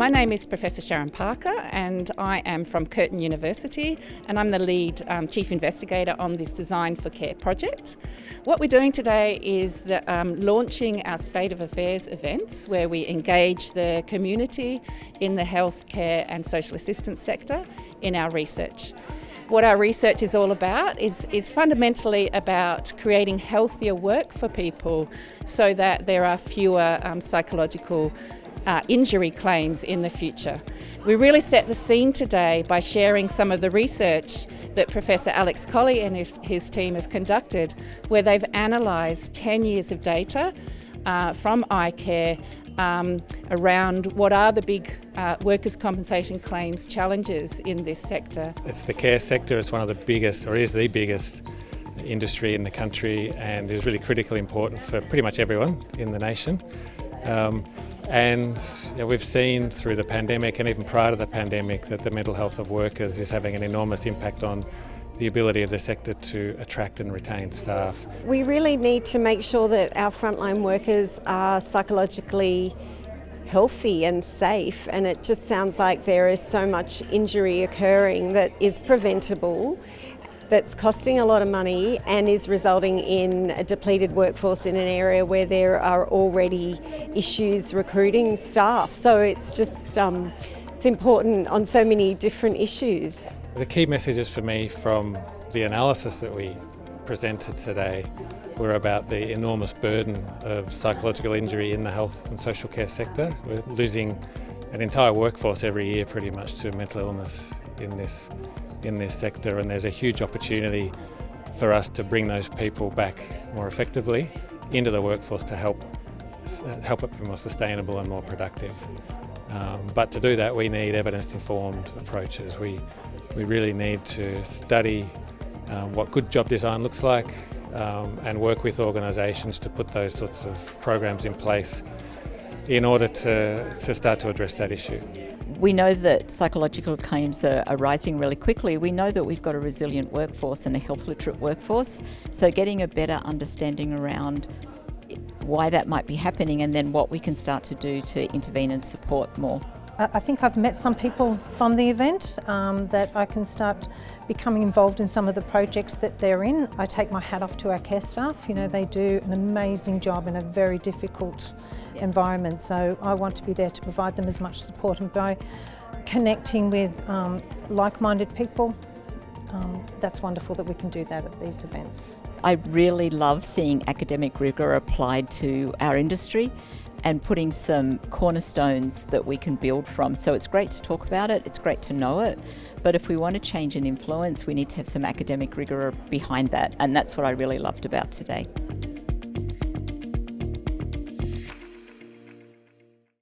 My name is Professor Sharon Parker and I am from Curtin University and I'm the lead Chief Investigator on this Design for Care project. What we're doing today is launching our State of Affairs events where we engage the community in the healthcare and social assistance sector in our research. What our research is all about is fundamentally about creating healthier work for people so that there are fewer psychological injury claims in the future. We really set the scene today by sharing some of the research that Professor Alex Colley and his team have conducted, where they've analysed 10 years of data from iCare around what are the big workers' compensation claims challenges in this sector. It's the care sector. It's one of the biggest, or is the biggest industry in the country, and is really critically important for pretty much everyone in the nation. We've seen through the pandemic and even prior to the pandemic that the mental health of workers is having an enormous impact on the ability of the sector to attract and retain staff. We really need to make sure that our frontline workers are psychologically healthy and safe, and it just sounds like there is so much injury occurring that is preventable, that's costing a lot of money and is resulting in a depleted workforce in an area where there are already issues recruiting staff. So it's just it's important on so many different issues. The key messages for me from the analysis that we presented today were about the enormous burden of psychological injury in the health and social care sector. We're losing an entire workforce every year pretty much to mental illness in this sector, and there's a huge opportunity for us to bring those people back more effectively into the workforce to help it be more sustainable and more productive. But to do that, we need evidence-informed approaches. We really need to study what good job design looks like and work with organisations to put those sorts of programs in place in order to start to address that issue. We know that psychological claims are rising really quickly. We know that we've got a resilient workforce and a health literate workforce, so getting a better understanding around why that might be happening and then what we can start to do to intervene and support more. I think I've met some people from the event that I can start becoming involved in some of the projects that they're in. I take my hat off to our care staff. You know, they do an amazing job in a very difficult environment, so I want to be there to provide them as much support, and by connecting with like-minded people, that's wonderful that we can do that at these events. I really love seeing academic rigour applied to our industry and putting some cornerstones that we can build from. So it's great to talk about it, it's great to know it, but if we want to change and influence, we need to have some academic rigour behind that, and that's what I really loved about today.